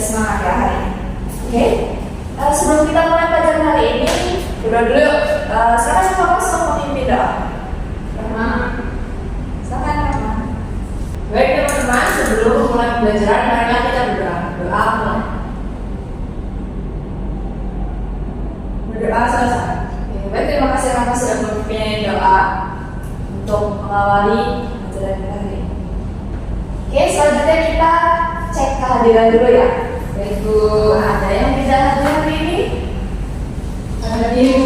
semangat ya hari ini. Oke? Sebelum kita mulai pelajaran hari ini, berdoa dulu yuk. Silakan Bapak semua memimpin doa. Silakan Rahman. Baik teman-teman, sebelum mulai pembelajaran, marilah kita berdoa. Doa mulai. Berdoa selesai. Baik, terima kasih Rahman sudah memimpin doa untuk mengawali pelajaran kita hari ini. Oke, selanjutnya kita cek kehadiran dulu ya. Yaitu ada yang tidak hadir hari ini. Ada Ibu.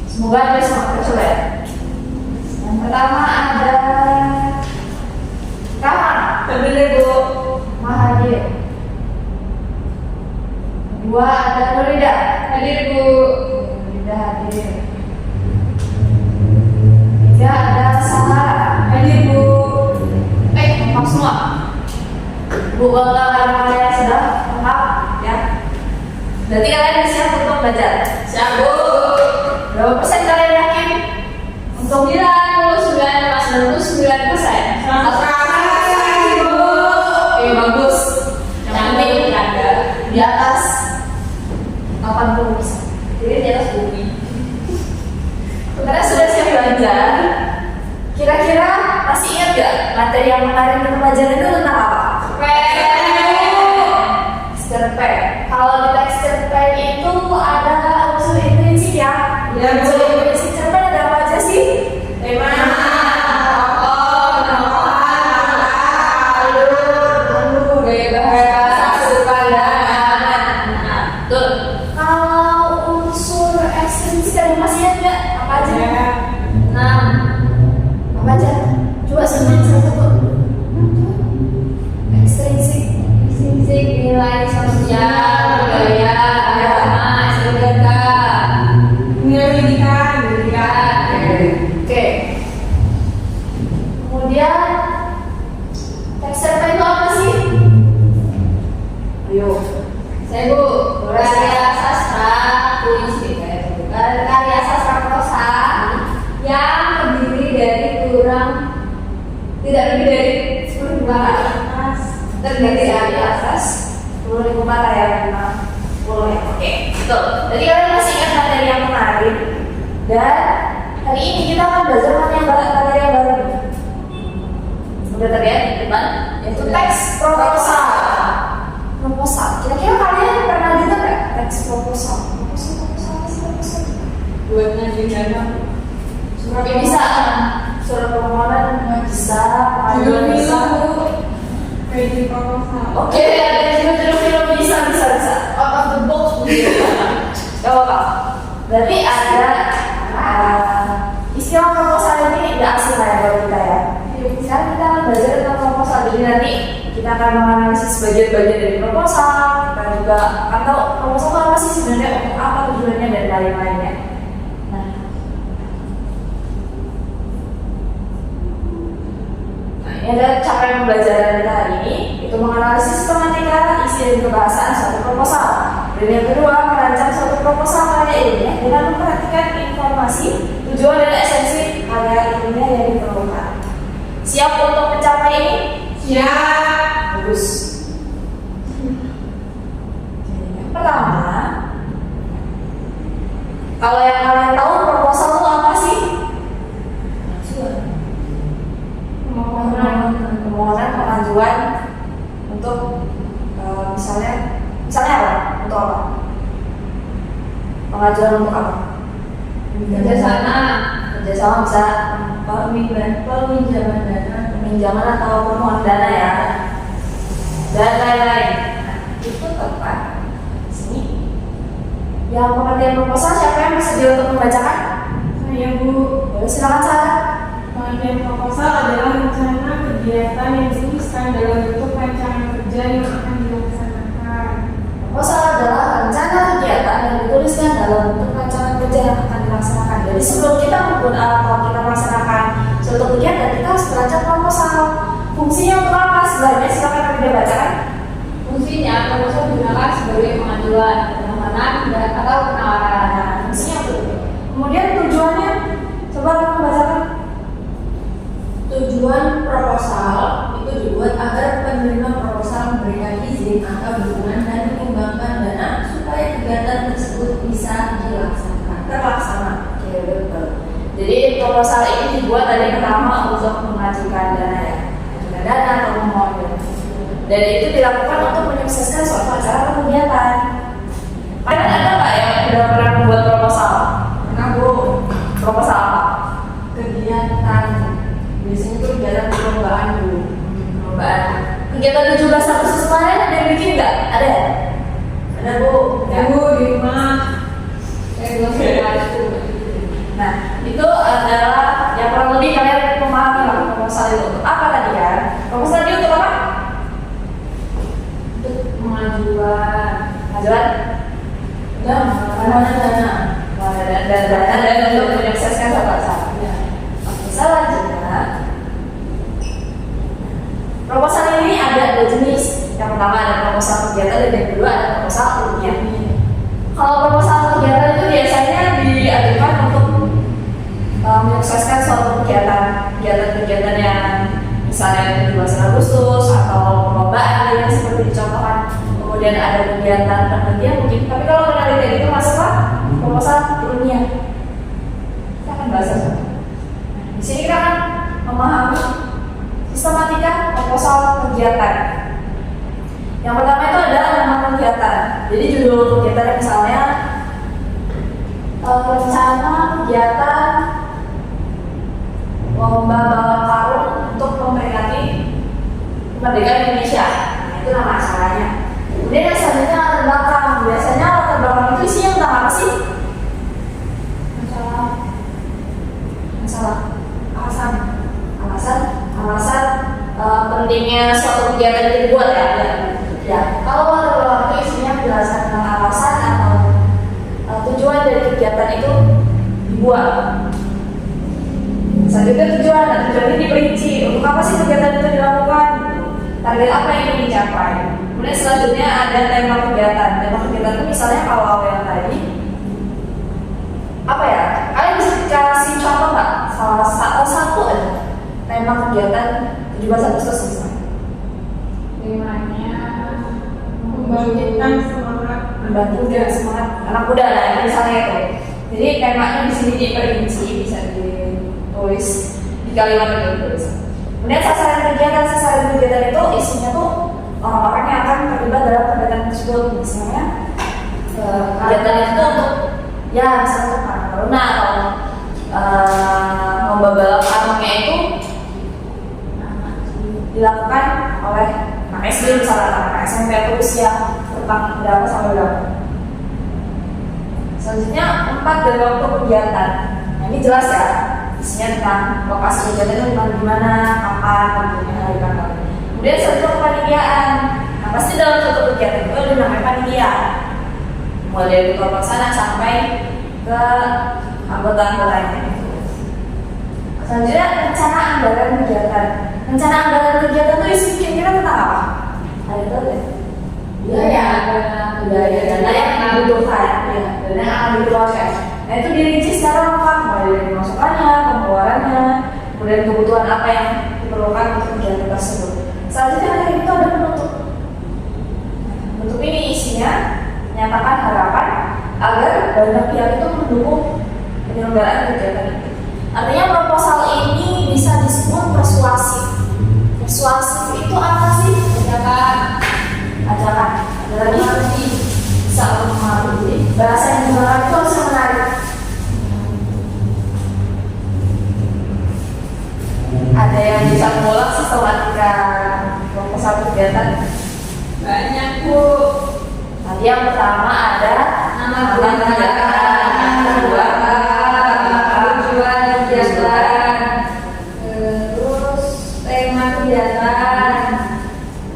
Semoga ada semua coba ya. Yang pertama ada Rahman. Hadir Ibu. Mahadir. Kedua ada Nurida. Hadir Ibu. Nurida hadir. Tiga ada Samara. Hadir Bu. Lengkap semua. Bu bangga karena kalian sudah lengkap ya. Berarti kalian siap untuk belajar. Siap Bu. Berapa persen kalian yakin untuk 99,99%. Oke, bagus. Yang penting ada di atas 80%. jadi di atas bumi. Karena sudah siap belajar. Kira-kira masih ingat gak materi yang menarik untuk pelajaran itu tentang apa? Cerpen. Kalau di teks cerpen itu ada unsur intrinsik ya. Ya, Bu. Unsur intrinsik cerpen ada apa aja sih? Tema, Alur, gaya bahasa, pandangan. Betul. Kalau unsur ekstrinsik ada masih ingat gak? Apa aja? 6. Apa aja? Coba sebutin salah satu. Ekstrinsik. Fisik, nilai sosial, budaya, agama, estetika, pendidikan. Oke. Kemudian teks cerpen itu apa sih? Ayo. Saya Bu, karya sastra puisi, karya sastra prosa yang tidak lebih dari 10.000 kata. Terdiri dari atas 10.000 kata ya, 50 ya. Oke, betul. Jadi kalian masih ingat materi yang kemarin? Dan hari ini kita akan belajar materi yang baru. Udah terlihat di depan? Yaitu teks proposal. Proposal. Kira-kira kalian pernah dengar nggak teks proposal? Proposal. Buat ngajuin dana. Surat bisa, surat permohonan bisa, pengajuan bisa. Kayak proposal. Oke, ada juga film bisa. Out of the box gitu. Gak apa-apa. Berarti ada istilah proposal ini tidak asing lah ya buat kita ya. Sekarang kita akan belajar tentang proposal. Jadi nanti kita akan menganalisis bagian-bagian dari proposal. Kita juga akan tahu proposal itu apa sih sebenarnya, untuk apa tujuannya dan lain-lainnya. Ini adalah capaian pembelajaran kita hari ini, itu menganalisis tematika, isi dan kebahasaan suatu proposal. Dan yang kedua, merancang suatu proposal karya ilmiah dengan memperhatikan informasi, tujuan dan esensi karya ilmiah yang diperlukan. Siap untuk mencapai ini? Siap. Bagus. Yang pertama, kalau yang kalian tahu proposal itu apa sih? Permohonan pengajuan untuk misalnya apa? Untuk apa? Pengajuan untuk apa? Kerjasama bisa peminjaman atau permohonan dana ya, dan lain-lain. Nah, itu tepat. Sini. Yang pengertian proposal siapa yang bersedia untuk membacakan? Saya Bu. Boleh silakan Sarah. Pengertian proposal adalah rencana kegiatan yang dituliskan dalam bentuk rancangan kerja yang akan dilaksanakan. Proposal adalah rencana kegiatan yang dituliskan dalam bentuk rancangan kerja yang akan dilaksanakan. Jadi sebelum kita membuat atau kita melaksanakan suatu kegiatan, kita harus merancang proposal. Fungsinya untuk apa? Sebenarnya silakan kita bacakan. Fungsinya, proposal digunakan sebagai pengajuan, permohonan, atau penawaran. Fungsinya apa? Kemudian tujuannya, coba kita bacakan. Tujuan proposal itu dibuat agar penerima proposal memberikan izin izin atau dukungan dan menyumbangkan dana supaya kegiatan tersebut bisa terlaksana. Oke, betul. Jadi proposal ini dibuat tadi pertama untuk mengajukan dana ya, mengajukan dana atau memohon dana. Dan itu dilakukan untuk menyukseskan suatu acara atau kegiatan. Kalian ada nggak yang udah pernah membuat proposal? Karena Bu, Proposal apa? kegiatan biasanya tuh kegiatan perlombaan Bu. Perlombaan. Kegiatan 17 Agustus kemarin ada yang bikin nggak? Ada ya? Ada Bu, ya Bu di rumah. Saya belum sempat itu. Nah, itu adalah yang kurang lebih kalian memahami lah proposal itu untuk apa tadi ya? Proposal itu untuk apa? Untuk pengajuan Dan pengajuan dana. dan untuk menyukseskan suatu acara. Ya. Oke, selanjutnya proposal ini ada dua jenis. Yang pertama ada proposal kegiatan dan yang kedua ada proposal ilmiah. Kalau proposal kegiatan itu biasanya diajukan untuk menyukseskan suatu kegiatan yang misalnya 17 Agustus atau perlombaan yang seperti dicontohkan. Kemudian ada kegiatan penelitian mungkin. Tapi kalau penelitian itu masuklah proposal ilmiah. Kita akan bahas itu. Di sini kita akan memahami sistematika proposal kegiatan. Yang pertama itu adalah nama kegiatan. Jadi judul kegiatan misalnya rencana kegiatan lomba balap karung untuk memperingati kemerdekaan Indonesia. Nah, itu nama acaranya. Kemudian yang selanjutnya latar belakang. Biasanya latar belakang itu isinya tentang apa sih? Alasan pentingnya suatu kegiatan itu dibuat ya. Ya, kalau latar belakang itu isinya penjelasan tentang alasan atau tujuan dari kegiatan itu dibuat. Selanjutnya tujuan ini diperinci untuk apa sih kegiatan itu dilakukan, target apa yang ingin dicapai. Kemudian selanjutnya ada tema kegiatan. Tema kegiatan itu misalnya kalau yang tadi apa ya? Kalian bisa kasih contoh nggak? Salah satu aja tema kegiatan 17 Agustus misalnya. Temanya membangkitkan semangat anak muda lah, misalnya itu. Jadi temanya di sini diperinci, bisa ditulis di kalimat itu ditulis. Kemudian sasaran kegiatan itu isinya tuh orang-orang yang akan terlibat dalam kegiatan tersebut. Misalnya kegiatan itu untuk ya misalnya untuk Karang Taruna atau lomba balap karungnya itu dilakukan oleh anak SD misalnya, anak SMP atau usia tentang berapa sampai berapa. Selanjutnya 4 dari waktu kegiatan. Nah, ini jelas ya, isinya tentang lokasi kegiatan itu dimana, kapan, waktunya, hari kapan. Kemudian selanjutnya kepanitiaan. Nah, pasti dalam suatu kegiatan itu ada namanya panitia. Mulai dari ketua pelaksana sampai ke anggota-anggotanya. Selanjutnya rencana anggaran kegiatan. Rencana anggaran kegiatan itu isi kira-kira tentang apa? Ada tahu ya? Dana yang dibutuhkan, dana yang akan dikeluarkan. Nah itu dirinci secara lengkap, mulai dari pemasukannya, pengeluarannya, kemudian kebutuhan apa yang diperlukan untuk kegiatan tersebut. Selanjutnya dari itu ada penutup. Penutup ini isinya menyatakan harapan agar banyak pihak itu mendukung penyelenggaraan kegiatan itu. Artinya proposal ini bisa disebut persuasif. Persuasif itu apa sih? Ajakan. Ada lagi bisa mempengaruhi. Bahasa yang digunakan itu harus menarik. Ada yang bisa mengulang sistematika proposal kegiatan? banyak Bu. Tadi yang pertama ada Nama kegiatan, kedua tujuan kegiatan, terus tema kegiatan,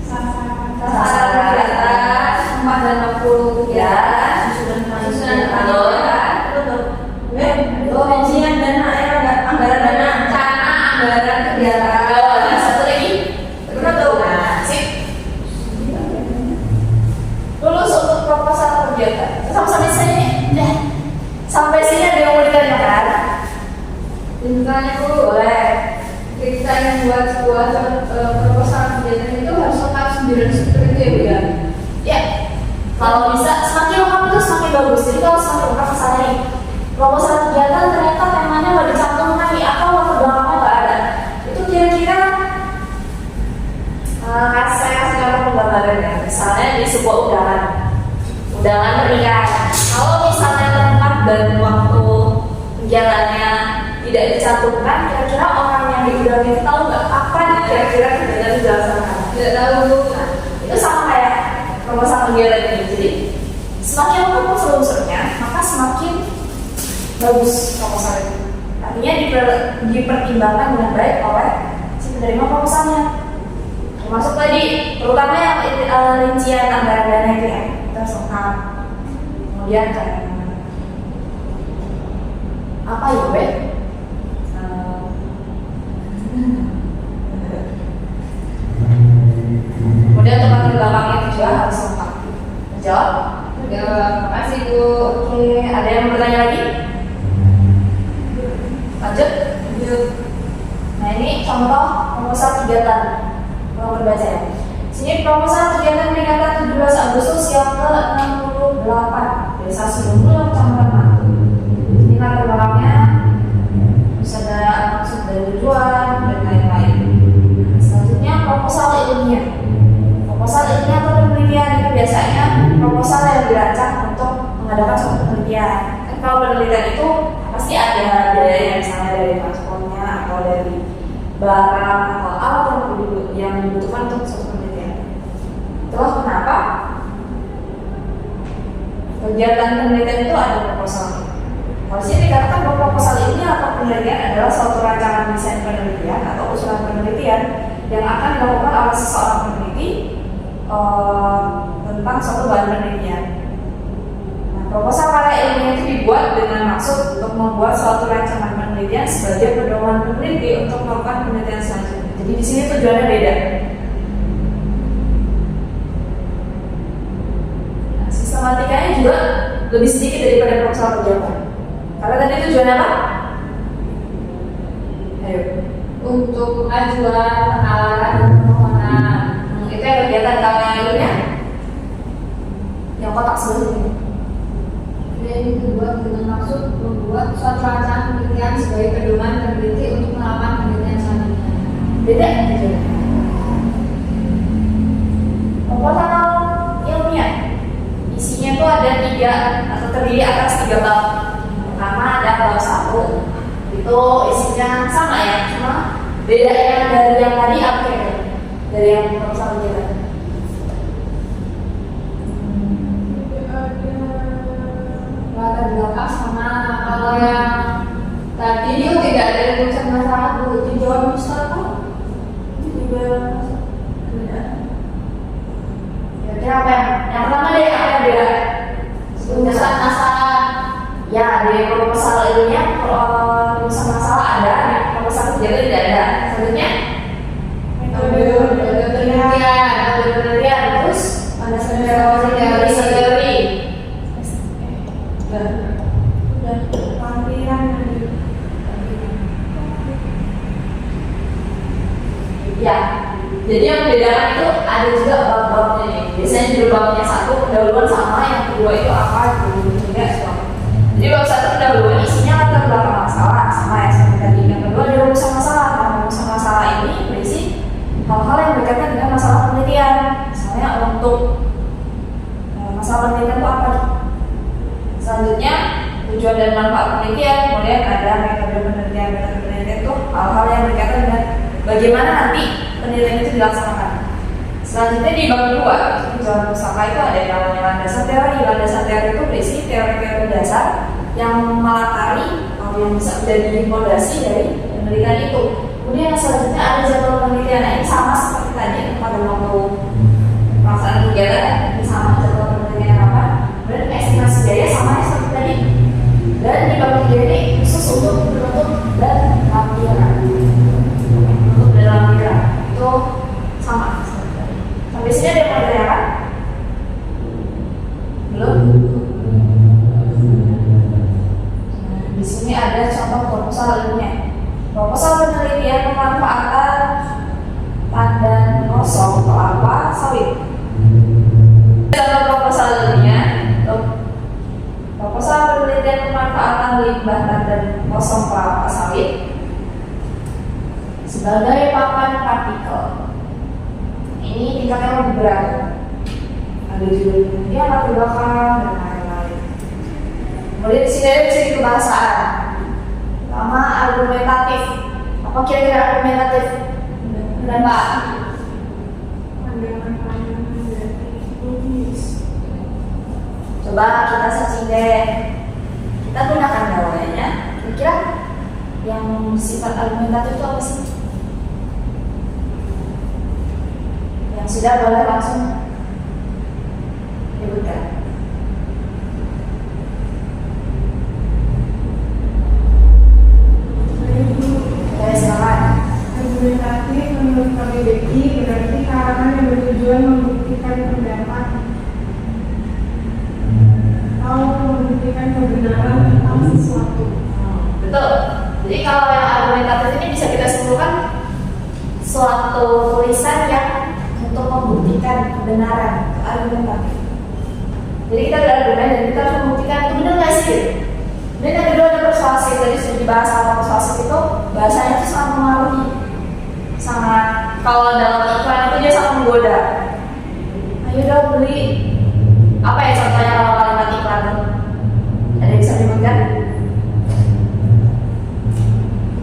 sasaran kegiatan, tempat dan waktu kegiatan, susunan kegiatan, rincian dana, anggaran dana, rencana anggaran kegiatan. Nah, satu lagi Penutup. Nah, sip. Lulus untuk proposal kegiatan. Sampai sini Kalau bisa semakin lengkap itu semakin bagus. Jadi kalau semakin lengkap misalnya nih, proposal kegiatan ternyata temanya nggak dicantumkan nih atau latar belakangnya nggak ada. Itu kira-kira saya kasih contoh penggambaran ya. Misalnya di sebuah undangan pernikahan. Kalau misalnya lengkap dan waktu kegiatannya tidak dicantumkan, kira-kira orang yang diundang itu tahu nggak apa kira-kira kegiatan itu dilaksanakan? Tidak tahu. Nah, itu sama kayak proposal kegiatan ini. Jadi semakin lengkap unsur-unsurnya, maka semakin bagus proposal itu. Artinya dipertimbangkan dengan baik oleh si penerima proposalnya. Termasuk tadi, terutama yang rincian anggaran dana itu ya, kita harus lengkap. Kemudian kayak apa ya, Be? Kemudian tempat di belakangnya itu juga harus lengkap. Jawab? Jawab. Makasih Bu. Oke, ada yang bertanya lagi? Lanjut? Lanjut. Nah ini contoh proposal kegiatan. Kalau berbaca ya. Sini proposal kegiatan peringatan 17 Agustus yang ke-68 Desa Sumul, Kecamatan Matu. Ini latar belakangnya bisa ada maksud dan tujuan dan lain-lain. Selanjutnya proposal ilmiah. Proposal ilmiah atau penelitian itu biasanya proposal yang dirancang untuk mengadakan suatu penelitian. Kan kalau penelitian itu pasti ada biaya misalnya dari transportnya atau dari barang atau apa yang dibutuhkan untuk suatu penelitian. Itulah kenapa kegiatan penelitian itu ada proposal. Kalau sini dikatakan bahwa proposal ini atau penelitian adalah suatu rancangan desain penelitian atau usulan penelitian yang akan dilakukan oleh seseorang peneliti tentang suatu bahan penelitian. Nah, proposal karya ilmiah itu dibuat dengan maksud untuk membuat suatu rancangan penelitian sebagai pedoman peneliti untuk melakukan penelitian selanjutnya. Jadi di sini tujuannya beda. Nah, sistematikanya juga lebih sedikit daripada proposal kegiatan. Karena tadi tujuannya apa? Ayo. Untuk ajuan, penawaran, dan permohonan. Itu yang kegiatan karya ilmiah. Yang kotak sebelah ini. Ini dibuat dengan maksud membuat suatu rancangan penelitian sebagai pedoman peneliti untuk melakukan penelitian selanjutnya. Beda tujuannya. Proposal ilmiah isinya tuh ada 3 atau terdiri atas 3 bab. Pertama ada bab 1, itu isinya sama ya, cuma bedanya dari yang tadi apa ya? Dari yang proposal kegiatan. Latar belakang sama. Kalau yang tadi itu tidak ada tulisan masalah Bu, dijawab Mister apa? Juga beda. Kira-kira apa yang pertama deh apa yang beda? Tulisan masalah. Ya, di proposal ilmiah tulisan masalah ada, di proposal kegiatan tidak ada. Selanjutnya Metode penelitian, terus ada teori. Ya, jadi yang membedakan itu ada juga bab-babnya nih. Biasanya judul babnya 1 pendahuluan sama, yang kedua itu apa, juga sama. Jadi bab 1 pendahuluan isinya latar belakang masalah sama ya seperti tadi. Yang kedua ada rumusan masalah. Nah, rumusan masalah ini berisi hal-hal yang berkaitan dengan masalah penelitian. Misalnya untuk masalah penelitian itu apa? Selanjutnya tujuan dan manfaat penelitian. Kemudian ada metode penelitian. Metode penelitian itu hal-hal yang berkaitan dengan bagaimana nanti penelitian itu dilaksanakan. Selanjutnya di bab 2 tujuan pusaka itu ada yang namanya landasan teori. Landasan teori itu berisi teori-teori dasar yang melatari atau yang bisa menjadi fondasi dari penelitian itu. Kemudian yang selanjutnya ada jadwal penelitian. Nah, ini sama seperti tadi pada waktu pelaksanaan kegiatan. Ini sama jadwal penelitian apa. Dan estimasi biaya sama ya seperti tadi. Dan di bab 3 ini khusus untuk penutup dan lampiran. Penutup dan lampiran itu sama seperti tadi. Sampai sini ada yang mau ditanyakan? Belum? Di sini ada contoh proposal ilmiah. Proposal penelitian pemanfaatan pandan kosong atau sebagai papan partikel. Ini tingkatnya lebih berat. Ada juga dia latar belakang dan lain-lain. Kemudian di sini ada ciri kebahasaan. Pertama, argumentatif. Apa kira-kira argumentatif? Kenapa? Coba kita searching deh. Kita gunakan jawabannya. Kira-kira yang sifat argumentatif itu apa sih? Yang sudah boleh langsung sebutkan. Oke, silakan. Argumentatif menurut KBBI berarti karangan yang bertujuan membuktikan pendapat atau membuktikan kebenaran tentang sesuatu. Betul. Jadi kalau yang argumentatif ini bisa kita simpulkan suatu tulisan yang untuk membuktikan kebenaran argumentatif. Jadi kita berargumen dan kita harus membuktikan itu benar nggak sih? Dan yang kedua ada persuasif. Tadi sudah dibahas apa persuasif itu bahasanya itu sangat mempengaruhi. Sangat kalau dalam iklan itu dia sangat menggoda. Ayo dong beli. Apa ya contohnya kalau kalimat iklan? Ada yang bisa disebutkan?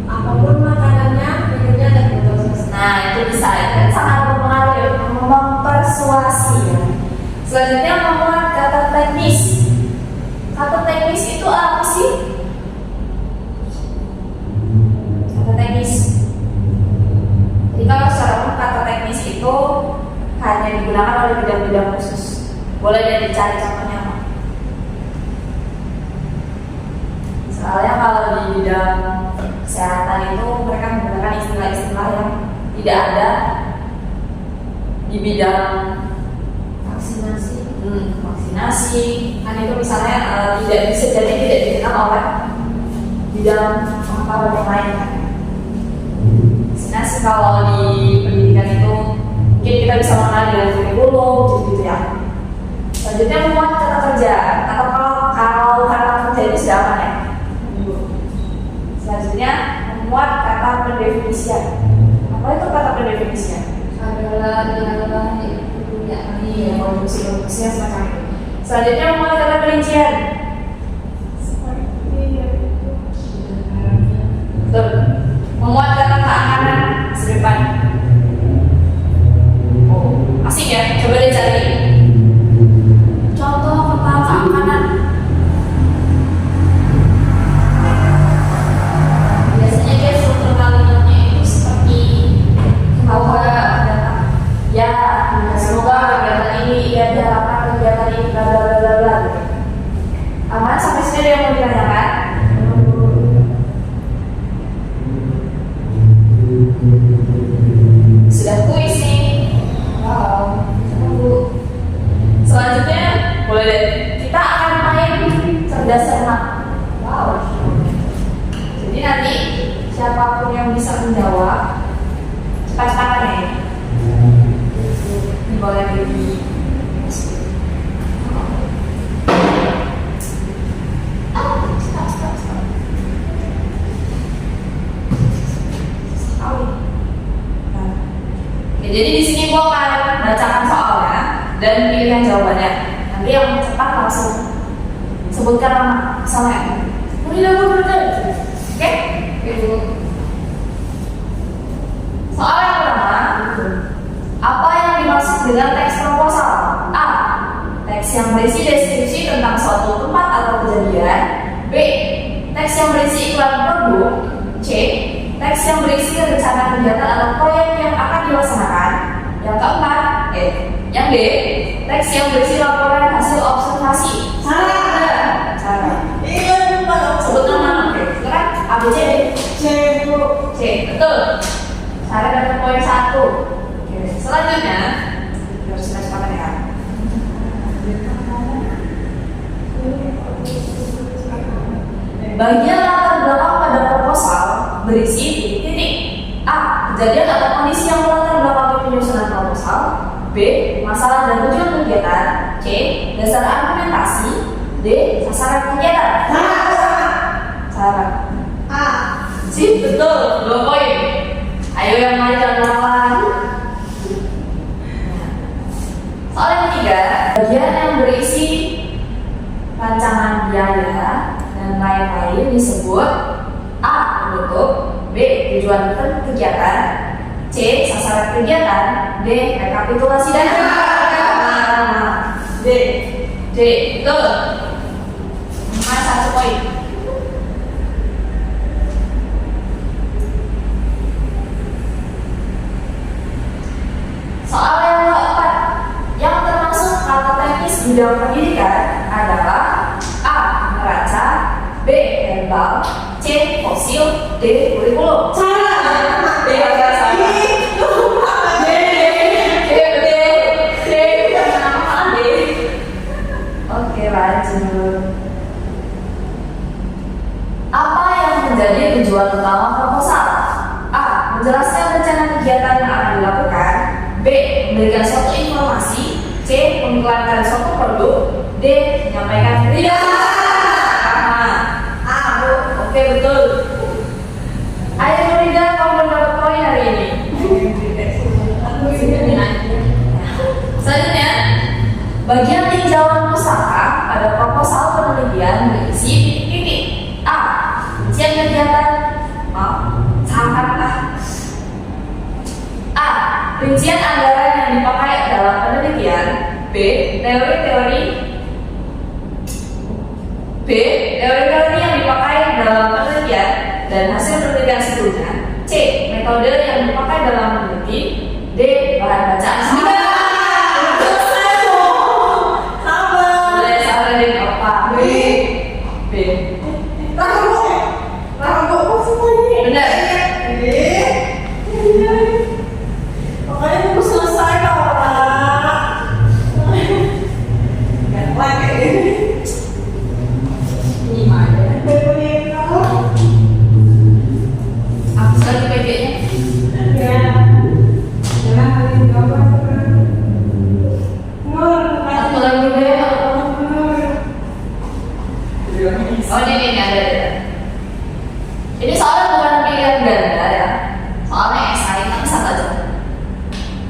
Apapun makanannya, minumnya dan betul. Nah itu bisa, itu kan sangat mempengaruhi, mempersuasi ya. Selanjutnya memuat kata teknis. Kata teknis itu apa sih? Kata teknis. Jadi kalau secara umum kata teknis itu hanya digunakan oleh bidang-bidang khusus. Boleh deh dicari contohnya apa? Soalnya kalau di bidang kesehatan itu mereka menggunakan istilah-istilah yang tidak ada di bidang vaksinasi kan itu misalnya tidak bisa jadi tidak dikenal oleh bidang pengetahuan yang lain kan. Vaksinasi kalau di pendidikan itu mungkin kita bisa mengenal dengan kurikulum gitu ya. Selanjutnya memuat kata kerja atau kalau kata kerja itu sudah apa ya? Selanjutnya memuat kata pendefinisian. Apa itu kata pendefinisian? Adalah Konstruksi-konstruksinya semacam itu. Selanjutnya memuat kata perincian. Betul. Memuat kata keamanan masa depan. Oh, asik ya. Coba deh cari contoh kata keamanan. Biasanya dia struktur kalimatnya itu seperti ya, semoga kegiatan ini ia diharapkan kegiatan ini bla bla bla bla. Aman sampai sini ada yang mau ditanyakan? Sudah kuis nih. Wow. Selanjutnya boleh deh. Kita akan main cerdas cermat. Wow. Jadi nanti siapapun yang bisa menjawab cepat-cepatan ya. Boleh di jadi di sini gua akan bacakan soalnya dan pilihan jawabannya. Nanti yang cepat langsung sebutkan nama misalnya. Oke? Soal yang pertama, apa yang dimaksud dengan teks proposal? A. Teks yang berisi deskripsi tentang suatu tempat atau kejadian. B. Teks yang berisi iklan produk. C. Teks yang berisi rencana kegiatan atau proyek yang akan dilaksanakan. Yang keempat, yang D. Teks yang berisi laporan hasil observasi. Salah. Sebut nama. Sekarang A, B, C, D. C. Betul. Cara dapat poin 1. Selanjutnya, harus cepat-cepat ya. Bagian latar belakang pada proposal berisi titik-titik. A. Kejadian atau kondisi yang melatar belakangi penyusunan proposal. B. Masalah dan tujuan kegiatan. C. Dasar argumentasi. D. Sasaran kegiatan. Salah. A. Sip, betul. 2 poin. Ayo yang lain jangan lawan. Soal yang ketiga, bagian yang berisi rancangan biaya dan lain-lain disebut A. Penutup, B. Tujuan kegiatan, C. Sasaran kegiatan, D. Rekapitulasi data. D. Betul. Mas 1 poin. Soal yang keempat, yang termasuk kata teknis bidang pendidikan adalah A. Neraca, B. Verbal, C. Fosil, D. Kurikulum. Salah. D. Oke, lanjut. Apa yang menjadi tujuan utama proposal? A. Menjelaskan rencana kegiatan yang akan dilakukan. B. Memberikan suatu informasi. C. Mengiklankan suatu produk. D. Menyampaikan kritik. A. Bu. Oke, betul. Ayo Nurida, kamu mendapat poin hari ini. Selanjutnya, bagian tinjauan pustaka pada proposal penelitian berisi titik-titik. A. Rincian kegiatan. Sangatlah. A. Rincian anggaran yang dipakai dalam penelitian. B. Teori-teori yang dipakai dalam penelitian dan hasil penelitian sebelumnya. C. Metode yang dipakai dalam meneliti. D. Bahan bacaan. Boleh salah dari apa? B. Benar. Pokoknya aku selesai kok. Gak lagi. Ini mana? Hapus lagi PG-nya. Satu lagi deh. Oh ini ada. Ini soalnya bukan pilihan ganda ya. Soalnya esai tapi satu aja.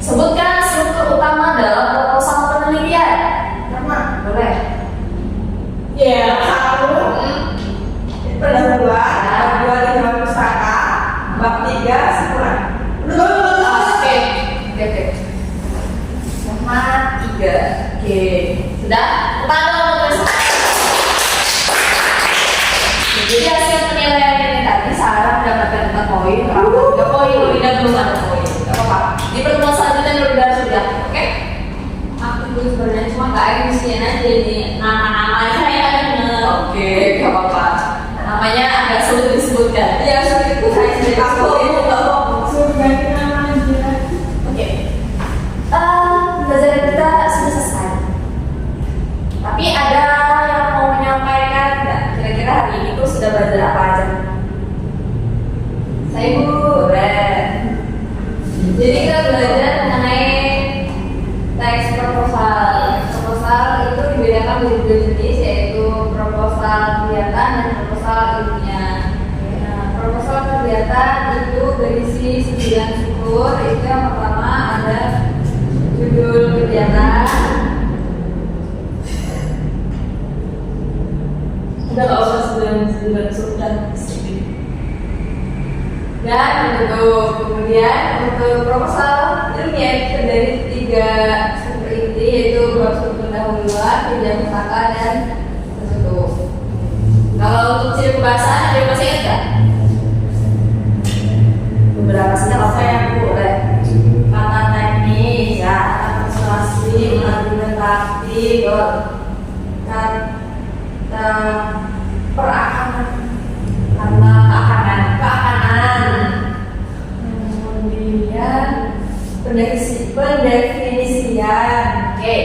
Sebutkan struktur utama dalam proposal penelitian. Boleh. Dua pustaka, bab 3 sempurna. Oke. Sama 3. Oke. Sudah? Kepala untuk jadi hasil penilaian ini tadi Sarah mendapatkan 4 poin, Rahmat 3 poin, Nurida belum ada poin. Gak apa-apa. Di pertemuan selanjutnya Nurida sudah, oke? Aku tuh sebenarnya cuma gak emosian aja nih nama-nama saya kan bener. Oke, gak apa-apa. Namanya agak sulit disebutkan. Ya sudah itu saya sudah Aku itu loh. Oke. Pembelajaran kita sudah selesai. Tapi ada yang mau menyampaikan nggak? Kira-kira hari ini tuh sudah belajar apa aja? Saya Bu. Boleh. Jadi kita belajar mengenai teks proposal. Proposal itu dibedakan menjadi 2 jenis, yaitu proposal kegiatan dan proposal ilmiah. Nah, proposal kegiatan itu berisi 9 struktur. Itu yang pertama ada judul kegiatan. Udah nggak usah sebelum sudah. Dan kemudian untuk proposal ilmiah itu dari 3 struktur inti, yaitu bab struktur pendahuluan, pinjam pustaka, dan tertutup. Kalau untuk ciri kebahasaan ada yang masih ingat nggak? Beberapa saja apa yang boleh. Kata teknis, ya, kata persuasi, argumentatif, kata perakanan, kata keakanan, kemudian pendefinisian, oke.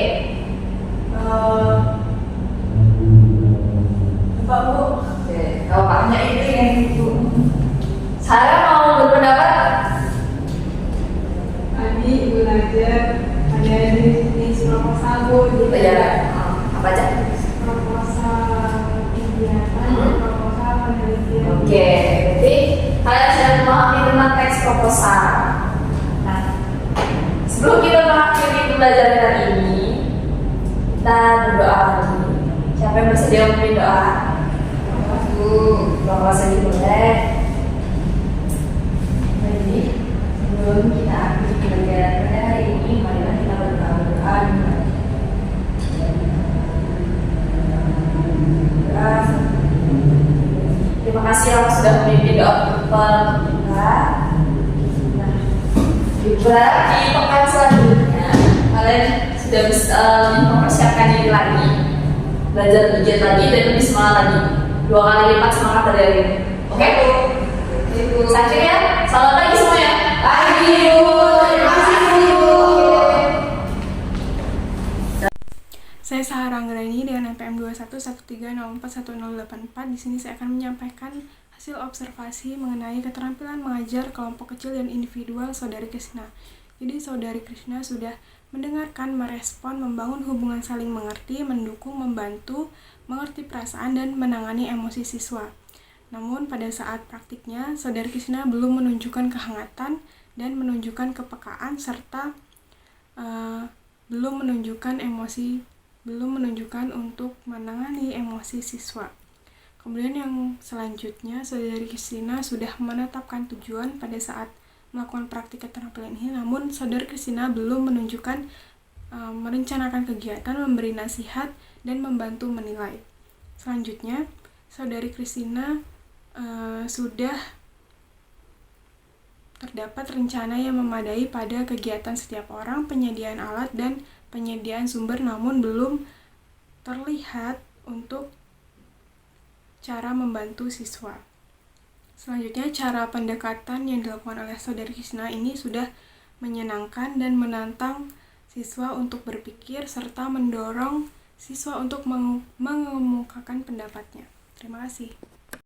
Pak Bu, Oke, kalau paknya itu yang itu. Saya mau berpendapat. Tadi Ibu Nadia ada jenis proposal Bu, Kita jalan. Apa aja? proposal kegiatan, proposal penelitian. Oke, berarti kalian sudah memahami tentang teks proposal. pembelajaran kali ini kita berdoa lagi. Siapa yang bersedia memimpin doa? Aku bawa saja boleh. Jadi sebelum kita akhiri pembelajaran pada hari ini, marilah kita berdoa. Terima kasih yang sudah memimpin doa kita. Nah, juga di pekan selanjutnya kalian sudah bisa mempersiapkan diri lagi, belajar lebih giat lagi dan lebih semangat lagi, 2 kali lipat semangat dari hari ini. Oke? Saja ya. Selamat pagi semuanya. Pagi Bu. Terima kasih Bu. Saya Sahara Anggreni dengan NPM 2113041084. Di sini saya akan menyampaikan hasil observasi mengenai keterampilan mengajar kelompok kecil dan individual Saudari Krisna. Jadi Saudari Krisna sudah mendengarkan, merespon, membangun hubungan saling mengerti, mendukung, membantu, mengerti perasaan, dan menangani emosi siswa. Namun pada saat praktiknya, Saudari Krisna belum menunjukkan kehangatan dan menunjukkan kepekaan serta belum menunjukkan untuk menangani emosi siswa. Kemudian yang selanjutnya, Saudari Kristina sudah menetapkan tujuan pada saat melakukan praktik keterampilan ini, namun Saudari Kristina belum menunjukkan merencanakan kegiatan, memberi nasihat, dan membantu menilai. Selanjutnya, Saudari Kristina sudah terdapat rencana yang memadai pada kegiatan setiap orang, penyediaan alat, dan penyediaan sumber, namun belum terlihat untuk cara membantu siswa. Selanjutnya, cara pendekatan yang dilakukan oleh Saudari Krisna ini sudah menyenangkan dan menantang siswa untuk berpikir serta mendorong siswa untuk mengemukakan pendapatnya. Terima kasih.